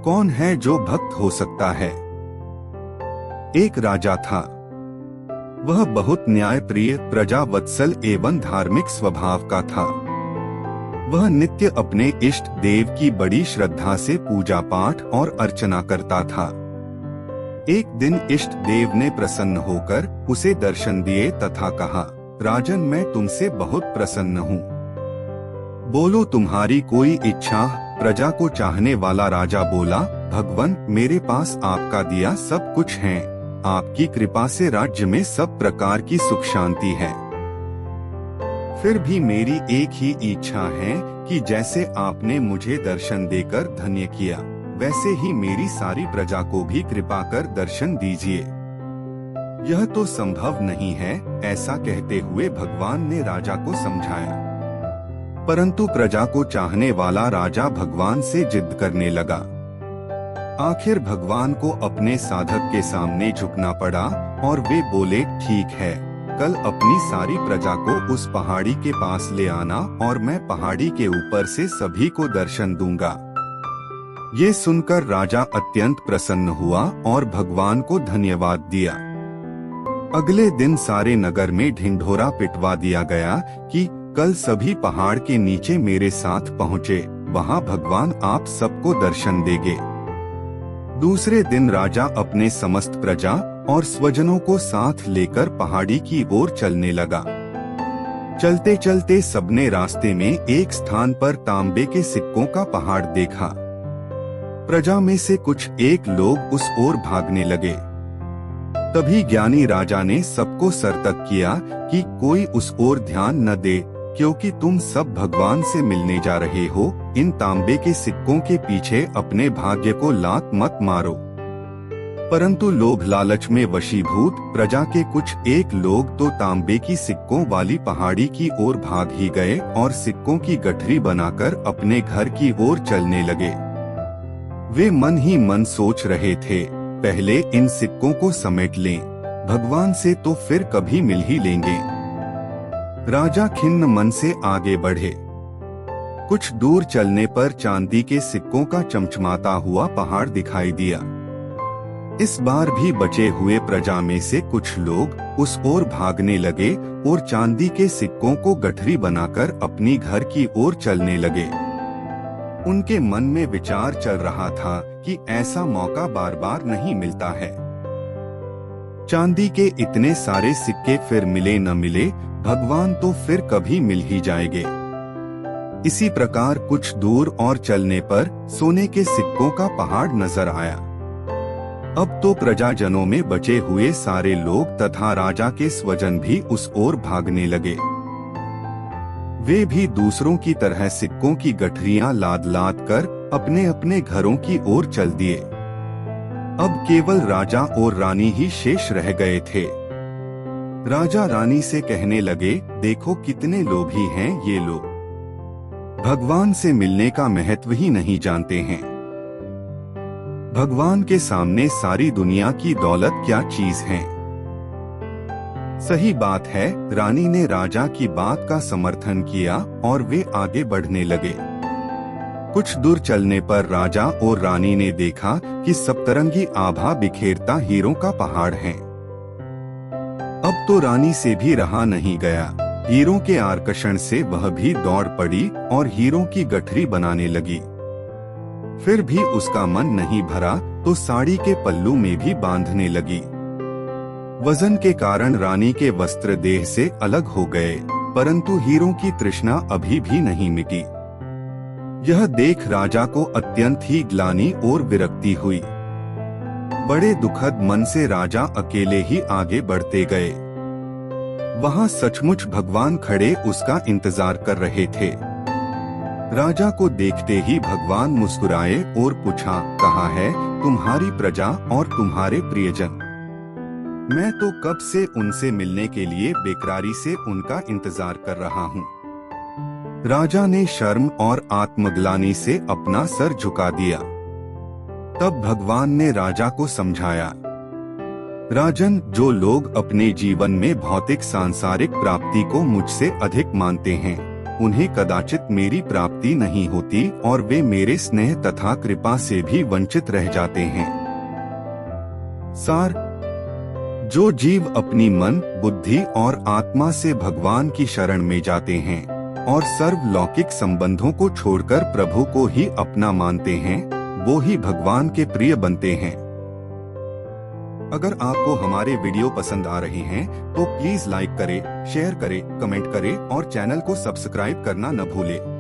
कौन है जो भक्त हो सकता है? एक राजा था। वह बहुत न्यायप्रिय, प्रजावत्सल एवं धार्मिक स्वभाव का था। वह नित्य अपने इष्ट देव की बड़ी श्रद्धा से पूजा पाठ और अर्चना करता था। एक दिन इष्ट देव ने प्रसन्न होकर उसे दर्शन दिए तथा कहा, राजन, मैं तुमसे बहुत प्रसन्न हूँ। बोलो, तुम्हारी कोई इच्छा? प्रजा को चाहने वाला राजा बोला, भगवन, मेरे पास आपका दिया सब कुछ है। आपकी कृपा से राज्य में सब प्रकार की सुख शांति है। फिर भी मेरी एक ही इच्छा है कि जैसे आपने मुझे दर्शन देकर धन्य किया, वैसे ही मेरी सारी प्रजा को भी कृपा कर दर्शन दीजिए। यह तो संभव नहीं है, ऐसा कहते हुए भगवान ने राजा को समझाया। परंतु प्रजा को चाहने वाला राजा भगवान से जिद करने लगा। आखिर भगवान को अपने साधक के सामने झुकना पड़ा और वे बोले, ठीक है, कल अपनी सारी प्रजा को उस पहाड़ी के पास ले आना और मैं पहाड़ी के ऊपर से सभी को दर्शन दूंगा। ये सुनकर राजा अत्यंत प्रसन्न हुआ और भगवान को धन्यवाद दिया। अगले दिन सारे नगर में ढिंढोरा पिटवा दिया गया कि कल सभी पहाड़ के नीचे मेरे साथ पहुँचे, वहाँ भगवान आप सबको दर्शन देंगे। दूसरे दिन राजा अपने समस्त प्रजा और स्वजनों को साथ लेकर पहाड़ी की ओर चलने लगा। चलते चलते सबने रास्ते में एक स्थान पर तांबे के सिक्कों का पहाड़ देखा। प्रजा में से कुछ एक लोग उस ओर भागने लगे। तभी ज्ञानी राजा ने सबको सतर्क किया कि कोई उस ओर ध्यान न दे, क्योंकि तुम सब भगवान से मिलने जा रहे हो। इन तांबे के सिक्कों के पीछे अपने भाग्य को लात मत मारो। परंतु लोभ लालच में वशीभूत प्रजा के कुछ एक लोग तो तांबे की सिक्कों वाली पहाड़ी की ओर भाग ही गए और सिक्कों की गठरी बनाकर अपने घर की ओर चलने लगे। वे मन ही मन सोच रहे थे, पहले इन सिक्कों को समेट लें, भगवान से तो फिर कभी मिल ही लेंगे। राजा खिन्न मन से आगे बढ़े। कुछ दूर चलने पर चांदी के सिक्कों का चमचमाता हुआ पहाड़ दिखाई दिया। इस बार भी बचे हुए प्रजा में से कुछ लोग उस ओर भागने लगे और चांदी के सिक्कों को गठरी बनाकर अपनी घर की ओर चलने लगे। उनके मन में विचार चल रहा था कि ऐसा मौका बार बार नहीं मिलता है। चांदी के इतने सारे सिक्के फिर मिले न मिले, भगवान तो फिर कभी मिल ही जाएंगे। इसी प्रकार कुछ दूर और चलने पर सोने के सिक्कों का पहाड़ नजर आया। अब तो प्रजाजनों में बचे हुए सारे लोग तथा राजा के स्वजन भी उस ओर भागने लगे। वे भी दूसरों की तरह सिक्कों की गठरियां लाद लाद कर अपने अपने घरों की ओर चल दिए। अब केवल राजा और रानी ही शेष रह गए थे। राजा रानी से कहने लगे, देखो कितने लोभी हैं ये लोग, भगवान से मिलने का महत्व ही नहीं जानते हैं। भगवान के सामने सारी दुनिया की दौलत क्या चीज है। सही बात है, रानी ने राजा की बात का समर्थन किया और वे आगे बढ़ने लगे। कुछ दूर चलने पर राजा और रानी ने देखा कि सप्तरंगी आभा बिखेरता हीरों का पहाड़ है। अब तो रानी से भी रहा नहीं गया। हीरों के आकर्षण से वह भी दौड़ पड़ी और हीरों की गठरी बनाने लगी। फिर भी उसका मन नहीं भरा तो साड़ी के पल्लू में भी बांधने लगी। वजन के कारण रानी के वस्त्र देह से अलग हो गए, परंतु हीरों की तृष्णा अभी भी नहीं मिटी। यह देख राजा को अत्यंत ही ग्लानि और विरक्ति हुई। बड़े दुखद मन से राजा अकेले ही आगे बढ़ते गए। वहाँ सचमुच भगवान खड़े उसका इंतजार कर रहे थे। राजा को देखते ही भगवान मुस्कुराए और पूछा, कहाँ है तुम्हारी प्रजा और तुम्हारे प्रियजन? मैं तो कब से उनसे मिलने के लिए बेकरारी से उनका इंतजार कर रहा हूँ। राजा ने शर्म और आत्मग्लानि से अपना सर झुका दिया। तब भगवान ने राजा को समझाया, राजन, जो लोग अपने जीवन में भौतिक सांसारिक प्राप्ति को मुझसे अधिक मानते हैं, उन्हें कदाचित मेरी प्राप्ति नहीं होती और वे मेरे स्नेह तथा कृपा से भी वंचित रह जाते हैं। सार: जो जीव अपनी मन, बुद्धि और आत्मा से भगवान की शरण में जाते हैं और सर्वलौकिक संबंधों को छोड़कर प्रभु को ही अपना मानते हैं, वो ही भगवान के प्रिय बनते हैं। अगर आपको हमारे वीडियो पसंद आ रहे हैं तो प्लीज लाइक करें, शेयर करें, कमेंट करें और चैनल को सब्सक्राइब करना न भूलें।